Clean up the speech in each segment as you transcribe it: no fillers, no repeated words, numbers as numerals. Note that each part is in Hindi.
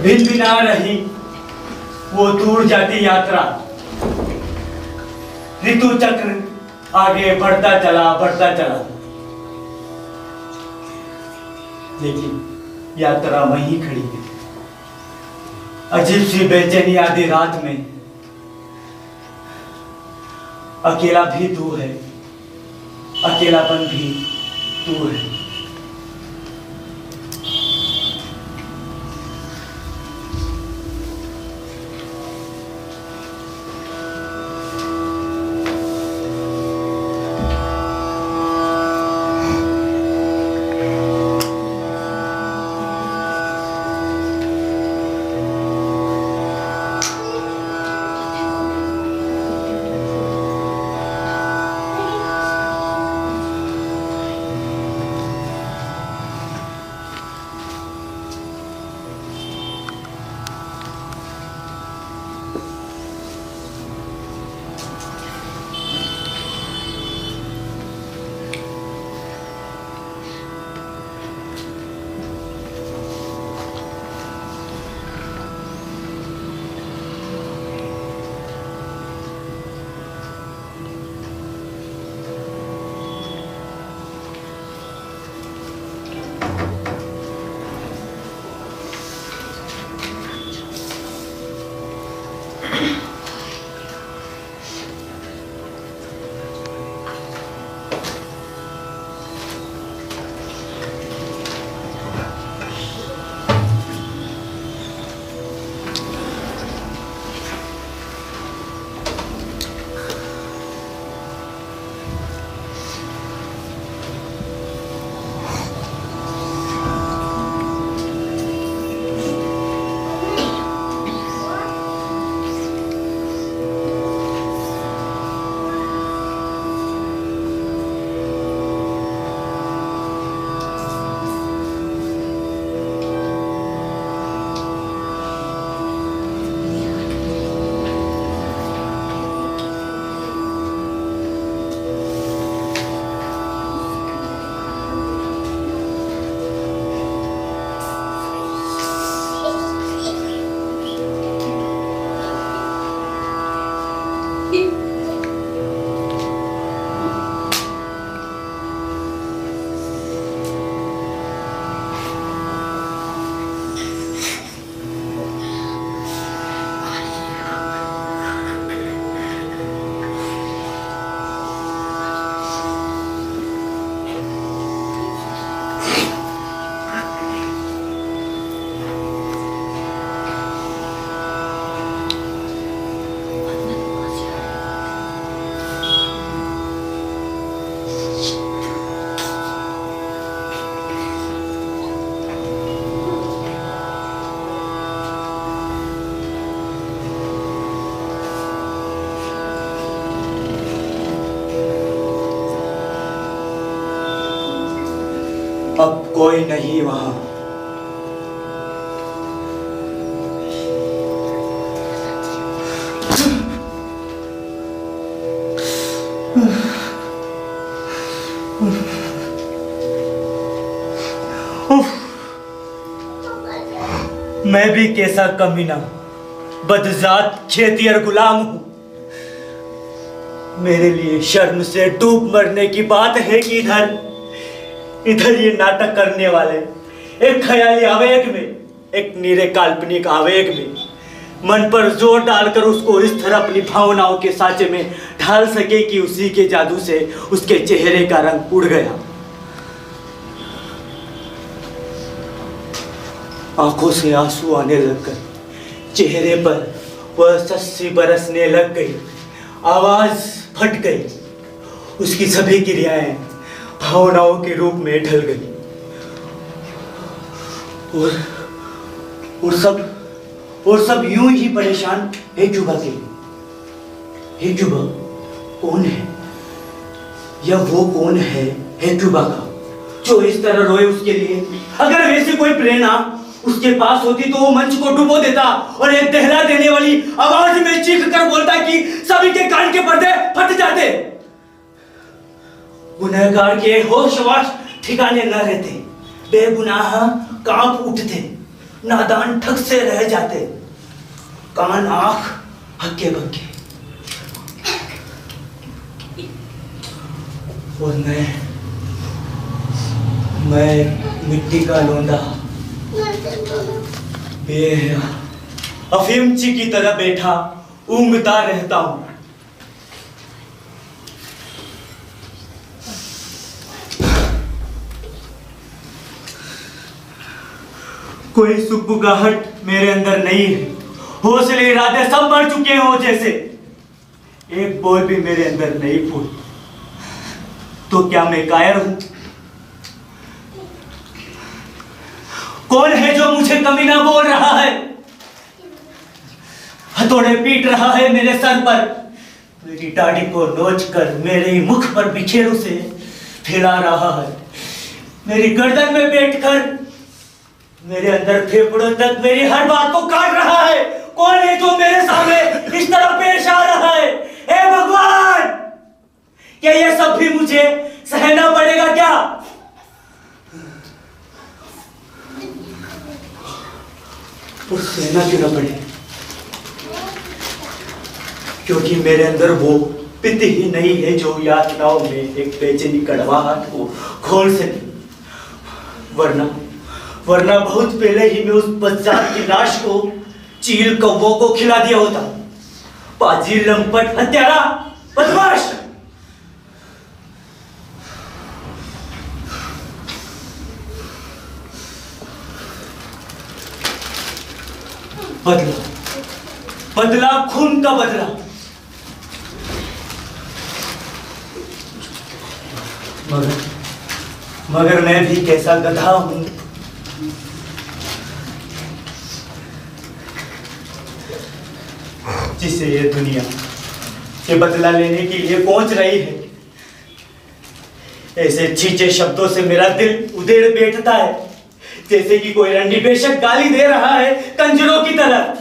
भिन भिना रही वो दूर जाती यात्रा। ऋतु चक्र आगे बढ़ता चला, लेकिन यात्रा वहीं खड़ी है। अजीब सी बेचैनी आधी रात में, अकेला भी तू है, अकेलापन भी तू है। अब कोई नहीं वहां। मैं भी कैसा कमीना, बदजात खेतियर गुलाम हूं। मेरे लिए शर्म से डूब मरने की बात है कि इधर ये नाटक करने वाले एक ख्याली आवेग में, एक नीरे काल्पनिक आवेग में मन पर जोर डालकर उसको इस तरह अपनी भावनाओं के सांचे में ढाल सके कि उसी के जादू से उसके चेहरे का रंग उड़ गया। आंखों से आंसू आने लगकर चेहरे पर वह सस्सी बरसने लग गई, आवाज फट गई, उसकी सभी क्रियाएं भावनाओं के रूप में ढल गई। और सब यूं ही परेशान हेक्युबा के। हेक्युबा कौन है? या वो कौन है हेक्युबा का जो इस तरह रोए उसके लिए? अगर वैसी कोई प्रेरणा उसके पास होती तो वो मंच को डुबो देता और एक दहला देने वाली आवाज में चीख कर बोलता कि सभी के कान के पर्दे फट जाते। गुनहगार के होश वाश ठिकाने न रहते, बेगुनाह कांप उठते। नादान ठग से रह जाते, कान आंख हक्के बक्के। और मैं मिट्टी का लोंदा बेहया अफीमची की तरह बैठा ऊँघता रहता हूं। कोई सुगबुगाहट मेरे अंदर नहीं है, हौसले इरादे सब मर चुके हो जैसे, एक बोल भी मेरे अंदर नहीं फूल। तो क्या मैं कायर हूं? कौन है जो मुझे कमीना बोल रहा है, हथौड़े पीट रहा है मेरे सर पर, मेरी दाढ़ी को नोच कर मेरे ही मुख पर बिखेर से फैला रहा है, मेरी गर्दन में बैठकर मेरे अंदर फेफड़ों तक मेरी हर बात को काट रहा है। कौन है जो मेरे सामने इस तरह पेश आ रहा है? हे भगवान, क्या ये सब भी मुझे सहना पड़ेगा क्या? और सहना क्यों ना पड़े, क्योंकि मेरे अंदर वो पित्त ही नहीं है जो यातनाओं में एक बेचैनी कड़वाहट को खोल सके। वरना बहुत पहले ही मैं उस बच्चात की लाश को चील कौवों को खिला दिया होता। पाजी, लंपट, हत्यारा, बदमाश। बदला खून का बदला। मगर मैं भी कैसा गधा हूं जिसे ये दुनिया के बदला लेने के लिए पहुंच रही है। ऐसे छींचे शब्दों से मेरा दिल उधेड़ बैठता है, जैसे कि कोई रंडी बेशक गाली दे रहा है कंजरों की तरह।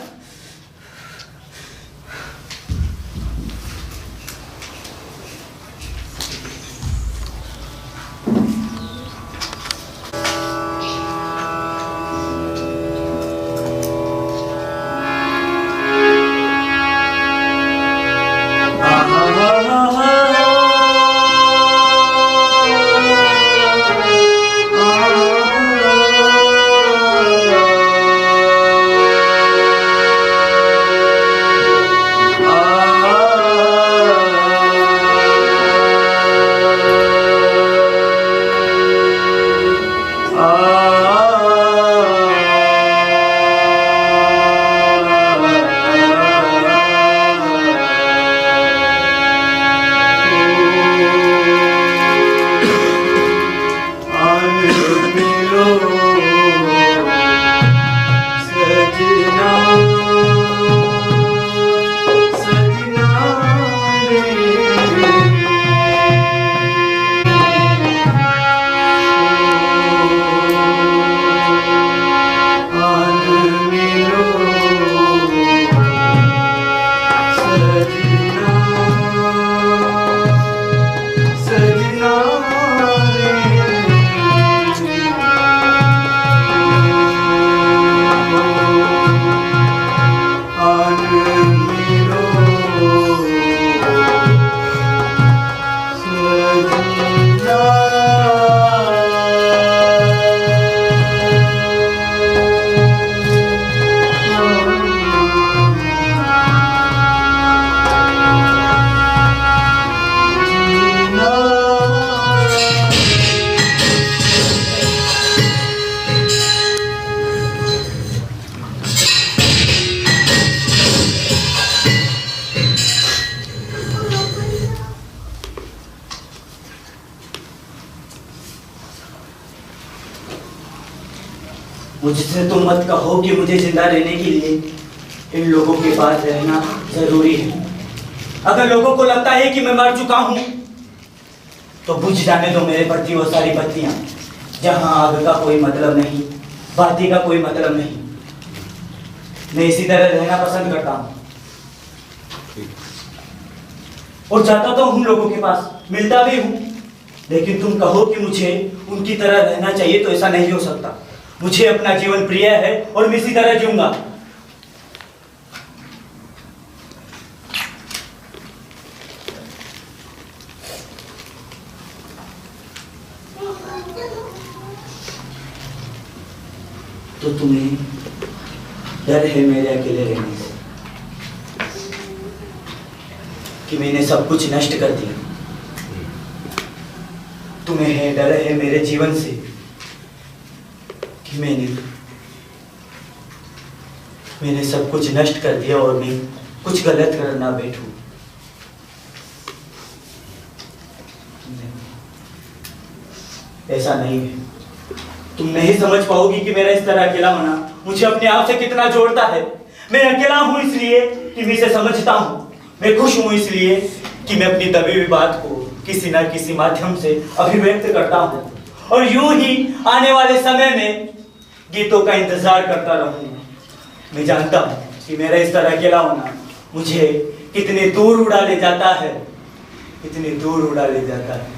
मुझसे तो मत कहो कि मुझे जिंदा रहने के लिए इन लोगों के पास रहना जरूरी है। अगर लोगों को लगता है कि मैं मर चुका हूं तो बुझ जाने दो मेरे प्रति वो सारी बत्तियां। जहां आग का कोई मतलब नहीं, बाती का कोई मतलब नहीं। मैं इसी तरह रहना पसंद करता हूं और जाता तो हूं लोगों के पास, मिलता भी हूं, लेकिन तुम कहो कि मुझे उनकी तरह रहना चाहिए तो ऐसा नहीं हो सकता। मुझे अपना जीवन प्रिय है और मैं इसी तरह जीऊंगा। तो तुम्हें डर है मेरे अकेले रहने से कि मैंने सब कुछ नष्ट कर दिया। तुम्हें है डर है मेरे जीवन से कि मैंने सब कुछ नष्ट कर दिया और मैं कुछ गलत करना बैठूं। ऐसा नहीं है। तुम नहीं समझ पाओगी कि मेरा इस तरह अकेला होना मुझे अपने आप से कितना जोड़ता है। मैं अकेला हूं इसलिए कि मैं इसे समझता हूं। मैं खुश हूं इसलिए कि मैं अपनी दबी हुई बात को किसी न किसी माध्यम से अभिव्यक्त करता हूं और यूं ही आने वाले समय में गीतों का इंतजार करता रहूंगा। मैं जानता हूं कि मेरा इस तरह अकेला होना मुझे कितने दूर उड़ा ले जाता है, कितनी दूर उड़ा ले जाता है।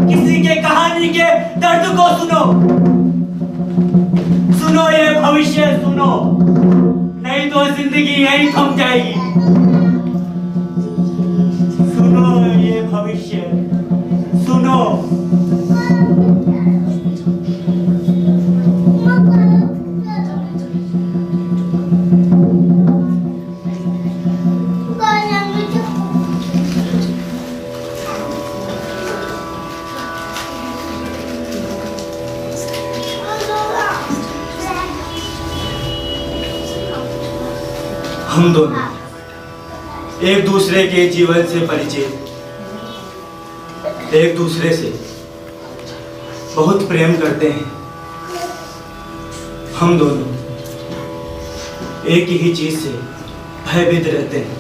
किसी के कहानी के दर्द को सुनो, सुनो ये भविष्य सुनो, नहीं तो जिंदगी यहीं थम जाएगी। सुनो ये भविष्य सुनो। हम दोनों एक दूसरे के जीवन से परिचित, एक दूसरे से बहुत प्रेम करते हैं। हम दोनों एक ही चीज से भयभीत रहते हैं।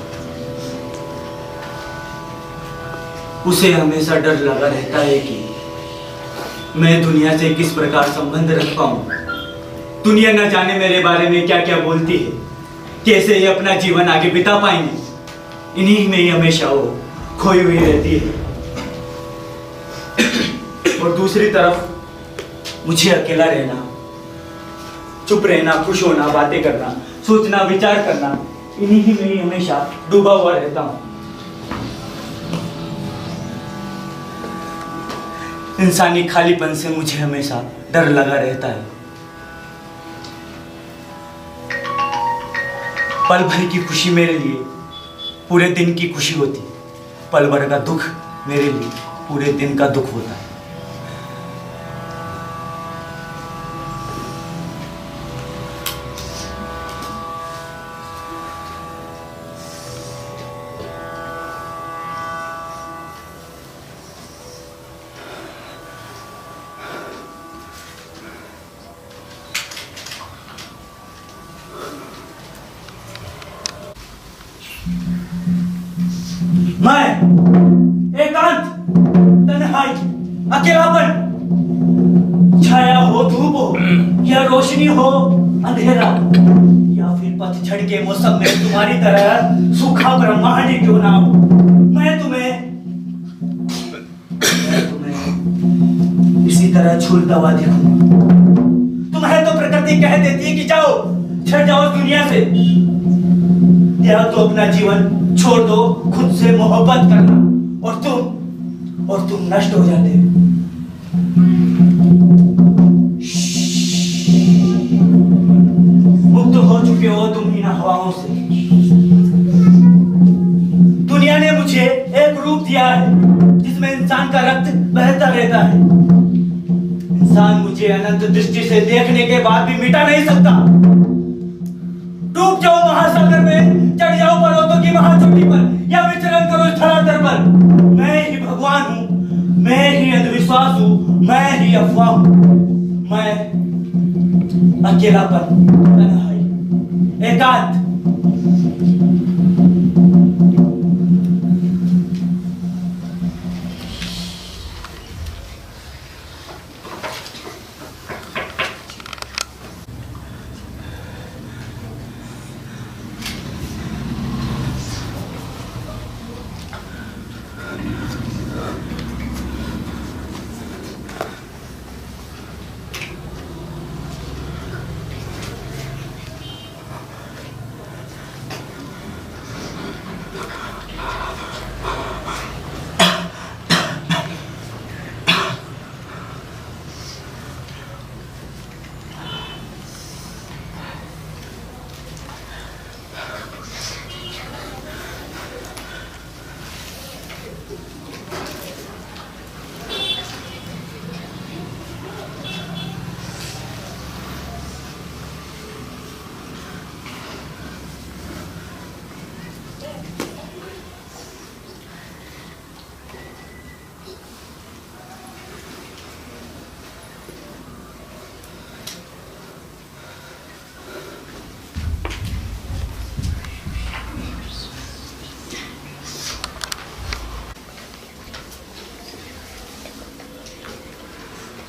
उसे हमेशा डर लगा रहता है कि मैं दुनिया से किस प्रकार संबंध रख पाऊं। दुनिया न जाने मेरे बारे में क्या क्या बोलती है, कैसे ये अपना जीवन आगे बिता पाएंगे। इन्हीं में ही हमेशा वो खोई हुई रहती है। और दूसरी तरफ मुझे अकेला रहना, चुप रहना, खुश होना, बातें करना, सोचना, विचार करना, इन्हीं में ही हमेशा डूबा हुआ रहता हूं। इंसानी खालीपन से मुझे हमेशा डर लगा रहता है। पल भर की खुशी मेरे लिए पूरे दिन की खुशी होती, पल भर का दुख मेरे लिए पूरे दिन का दुख होता है। मैं एकांत, तन्हाई, अकेलापन, छाया हो धूप हो या रोशनी हो अंधेरा, या फिर पतझड़ के मौसम में तुम्हारी तरह सूखा ब्रह्मांड क्यों ना हो, मैं तुम्हें इसी तरह झूलता हुआ दिखूंगा। तुम्हें तो प्रकृति कह देती है कि जाओ, छड़ जाओ दुनिया से, या तो अपना जीवन छोड़ दो, खुद से मोहब्बत करना, और तुम नष्ट हो जाते हो। मुक्त हो चुके हो तुम इन हवाओं से। दुनिया ने मुझे एक रूप दिया है जिसमें इंसान का रक्त बहता रहता है। इंसान मुझे अनंत दृष्टि से देखने के बाद भी मिटा नहीं सकता। डूब जाओ महासागर में, चढ़ जाओ पर्वतों की महाचोटी पर, या विचरण करो धरातल पर, मैं ही भगवान हूं, मैं ही अंधविश्वास हूं, मैं ही अफवाह हूं, मैं अकेलापन, तन्हाई, एकांत।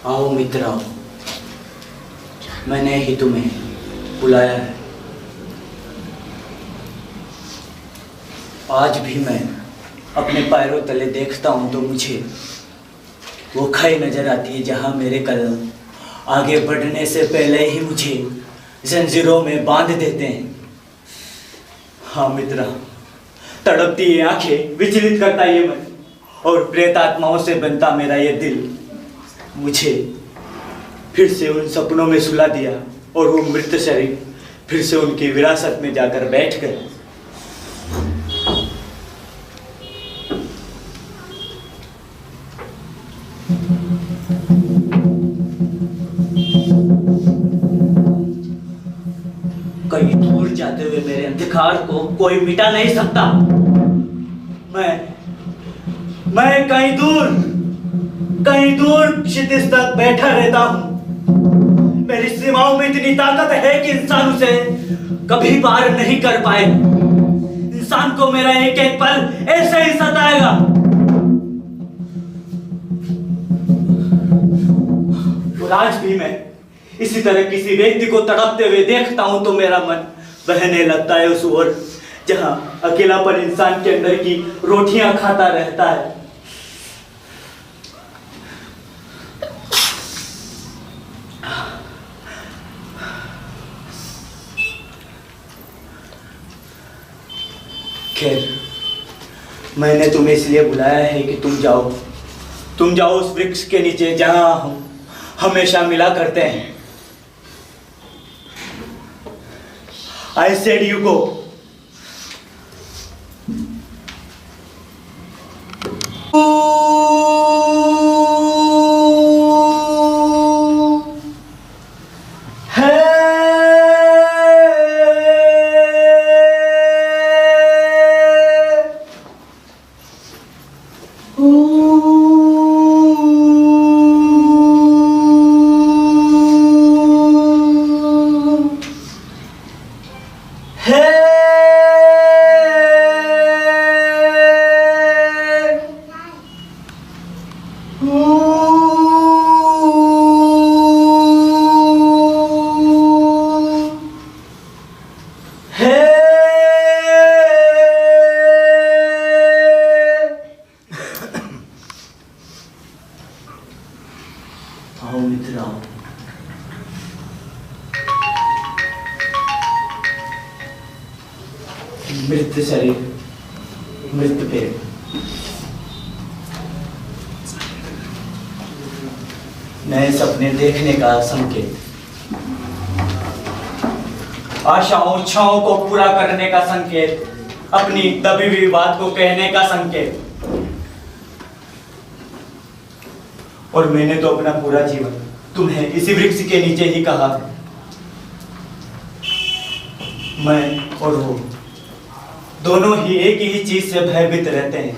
आओ मित्र आओ, मैंने ही तुम्हें बुलाया है। आज भी मैं अपने पैरों तले देखता हूं तो मुझे वो खाई नजर आती है जहां मेरे कदम आगे बढ़ने से पहले ही मुझे जंजीरों में बांध देते हैं। हाँ मित्र, तड़पती ये आंखें, विचलित करता ये मन, और प्रेत आत्माओं से बनता मेरा ये दिल मुझे फिर से उन सपनों में सुला दिया, और वो मृत शरीर फिर से उनकी विरासत में जाकर बैठ गए। कहीं दूर जाते हुए मेरे अंधकार को कोई मिटा नहीं सकता। मैं कहीं दूर क्षितिज तक बैठा रहता हूं। मेरी सीमाओं में इतनी ताकत है कि इंसान उसे कभी पार नहीं कर पाएगा। इंसान को मेरा एक एक पल ऐसे ही सताएगा। और आज भी मैं इसी तरह किसी व्यक्ति को तड़पते हुए देखता हूं तो मेरा मन बहने लगता है उस ओर जहां अकेलापन इंसान के अंदर की रोटियां खाता रहता है। खैर, मैंने तुम्हें इसलिए बुलाया है कि तुम जाओ उस वृक्ष के नीचे जहां हम हमेशा मिला करते हैं। I said you go. आओ मित्र आओ। मृत शरीर, मृत पेट, नए सपने देखने का संकेत, आशाओं इच्छाओं को पूरा करने का संकेत, अपनी दबी हुई बात को कहने का संकेत। और मैंने तो अपना पूरा जीवन तुम्हें इसी वृक्ष के नीचे ही कहा है। मैं और वो दोनों ही एक ही चीज से भयभीत रहते हैं।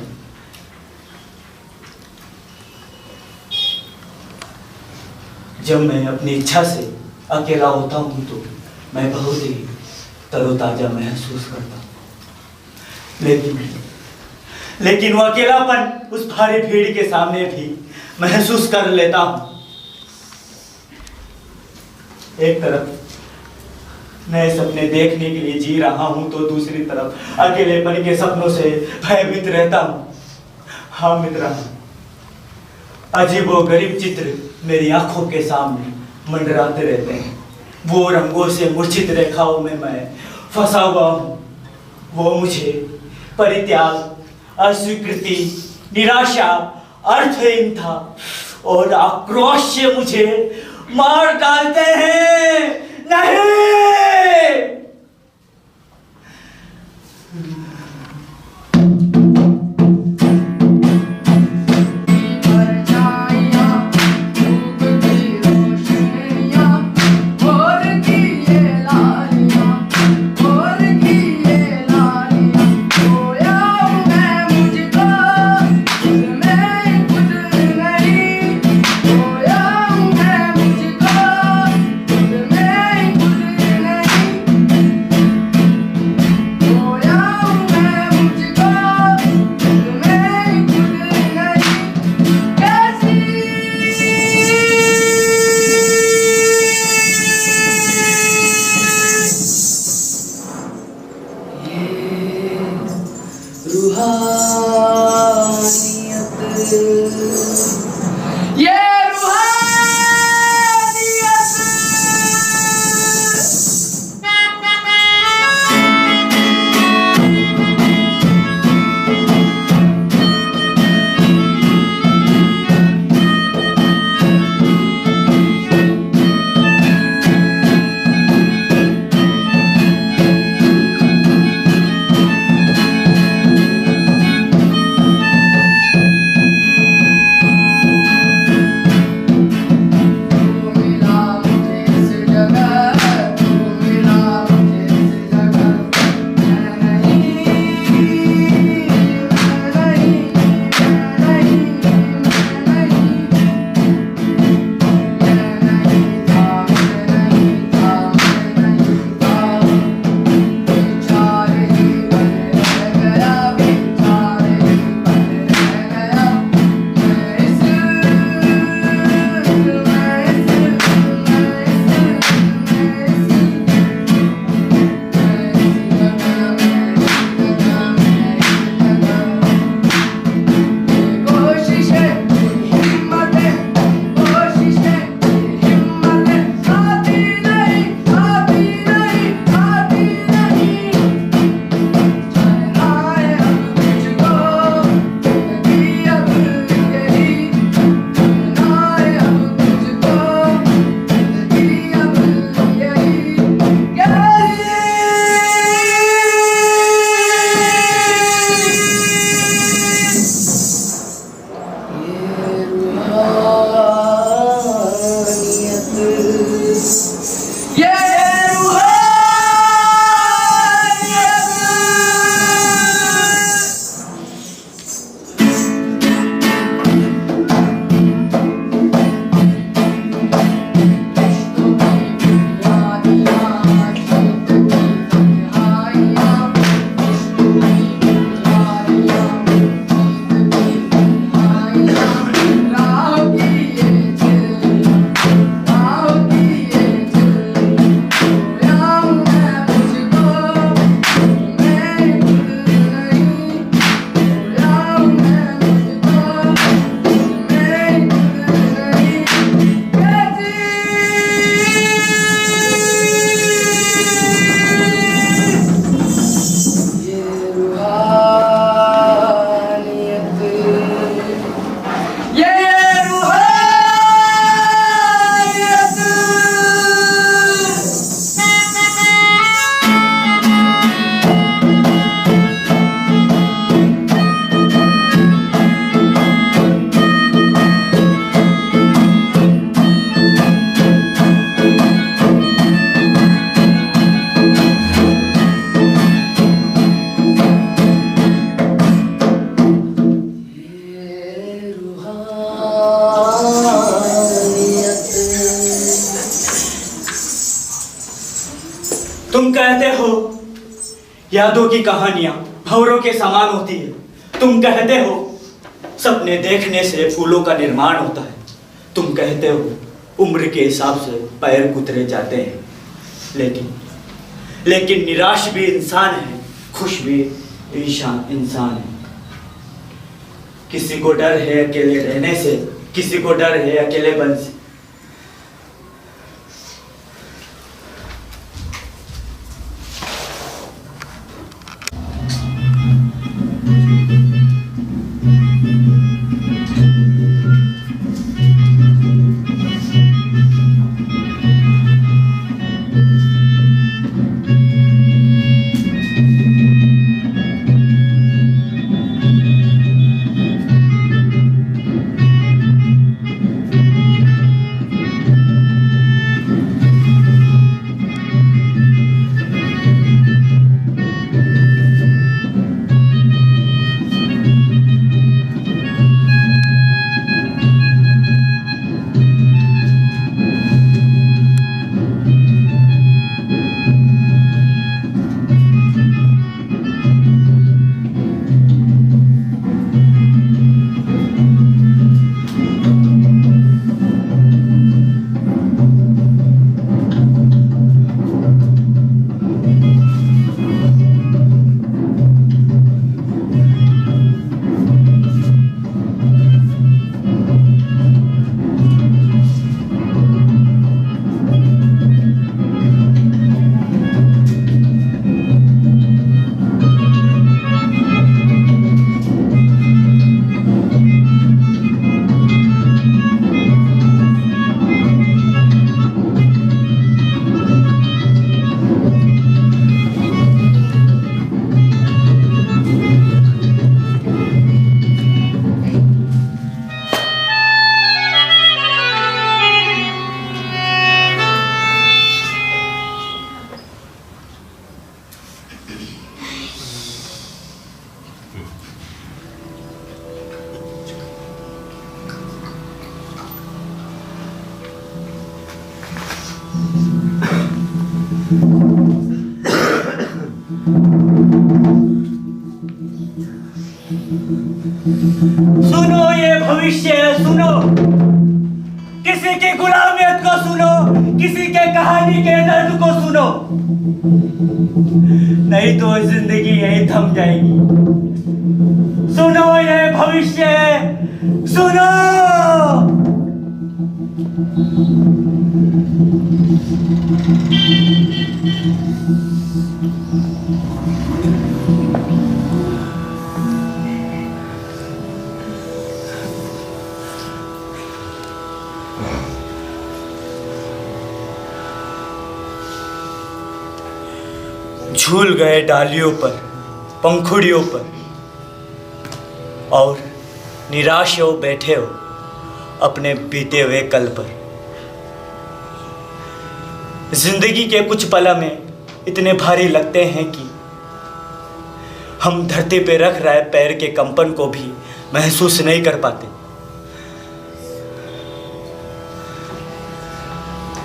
जब मैं अपनी इच्छा से अकेला होता हूं तो मैं बहुत ही तरोताजा महसूस करता हूं, लेकिन वो अकेलापन उस भारी भीड़ के सामने भी महसूस कर लेता हूं। एक तरफ नए सपने देखने के लिए जी रहा हूं तो दूसरी तरफ अकेलेपन के सपनों से भयभीत रहता हूं। हाँ मित्रा, अजीबो गरीब चित्र मेरी आंखों के सामने मंडराते रहते हैं। वो रंगों से मूर्छित रेखाओं में मैं फंसा हुआ हूं। वो मुझे परित्याग, अस्वीकृति, निराशा, अर्थहीनता और आक्रोश से मुझे मार डालते हैं। नहीं, यादों की कहानियां भंवरों के समान होती है। तुम कहते हो सपने देखने से फूलों का निर्माण होता है। तुम कहते हो उम्र के हिसाब से पैर कुतरे जाते हैं। लेकिन निराश भी इंसान है, खुश भी इंसान है। किसी को डर है अकेले रहने से, किसी को डर है अकेलेपन से। सुनो ये भविष्य, सुनो किसी की गुलामियत को, सुनो किसी के कहानी के दर्द को सुनो, नहीं तो जिंदगी यही थम जाएगी। सुनो ये भविष्य, सुनो। झूल गए डालियों पर, पंखुड़ियों पर, और निराश हो बैठे हो अपने बीते हुए कल पर। जिंदगी के कुछ पल में इतने भारी लगते हैं कि हम धरती पे रख रहे पैर के कंपन को भी महसूस नहीं कर पाते,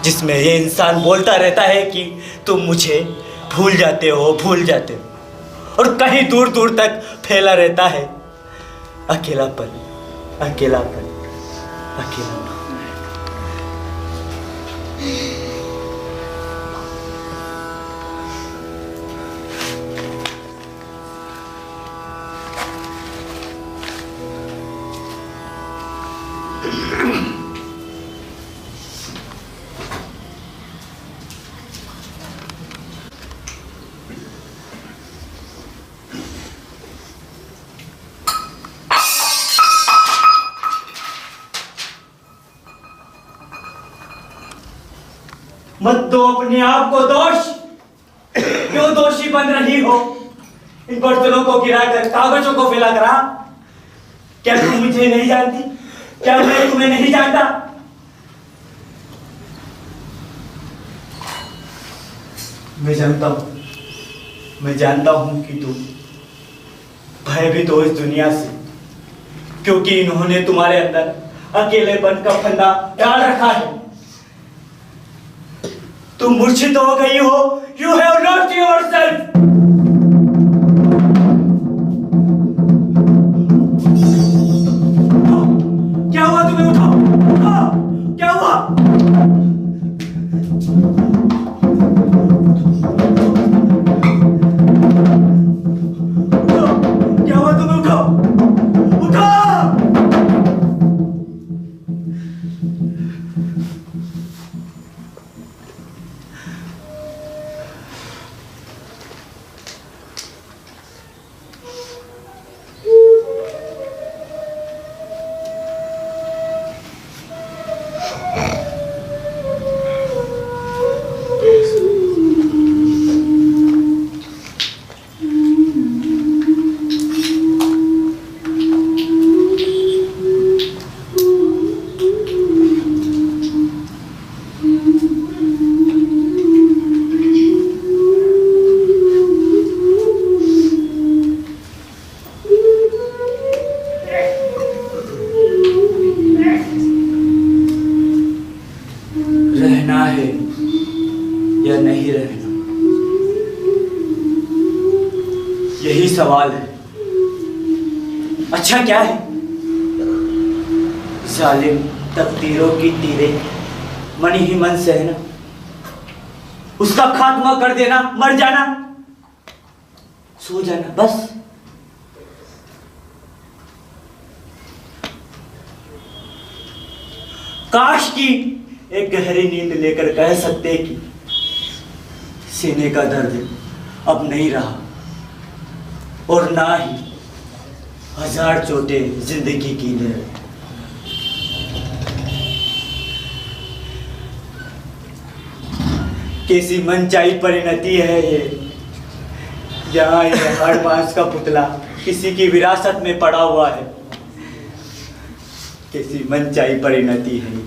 जिसमें ये इंसान बोलता रहता है कि तुम मुझे भूल जाते हो, भूल जाते हो, और कहीं दूर दूर तक फैला रहता है अकेलापन, अकेलापन, अकेलापन। मत दो अपने आप को दोष, क्यों दोषी बन रही हो इन बर्तनों को गिराकर, कागजों को फैलाकर? क्या तुम मुझे नहीं जानती? क्या मैं तुम्हें नहीं जानता? मैं जानता हूं कि तुम भयभीत हो इस दुनिया से, क्योंकि इन्होंने तुम्हारे अंदर अकेलेपन का फंदा डाल रखा है। तुम मूर्छित हो गई हो। You have lost yourself. यही सवाल है। अच्छा क्या है? जालिम तकदीरों की तीरें मन ही मन सहना, उसका खात्मा कर देना, मर जाना, सो जाना, बस। काश की एक गहरी नींद लेकर कह सकते कि सीने का दर्द अब नहीं रहा, और ना ही हजार चोटें जिंदगी की ले। कैसी मनचाही परिणति है ये, जहां ये हर मांस का पुतला किसी की विरासत में पड़ा हुआ है। कैसी मनचाही परिणति है।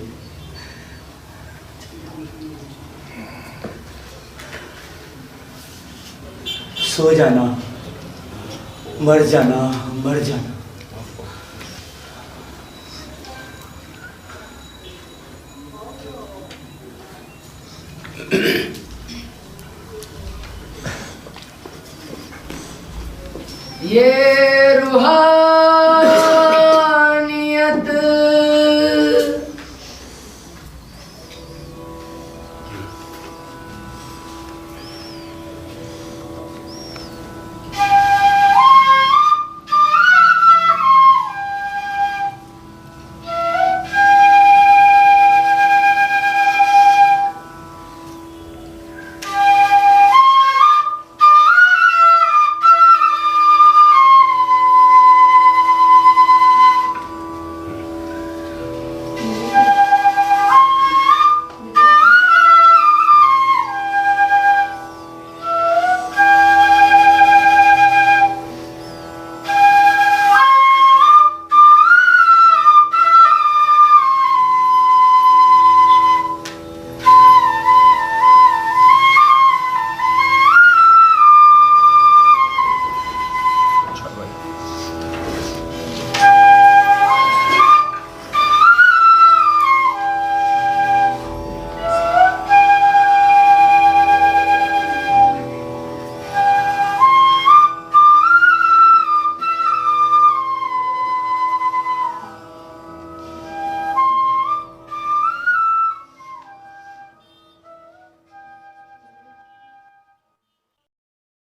सो जाना, मर जाना, मर जाना।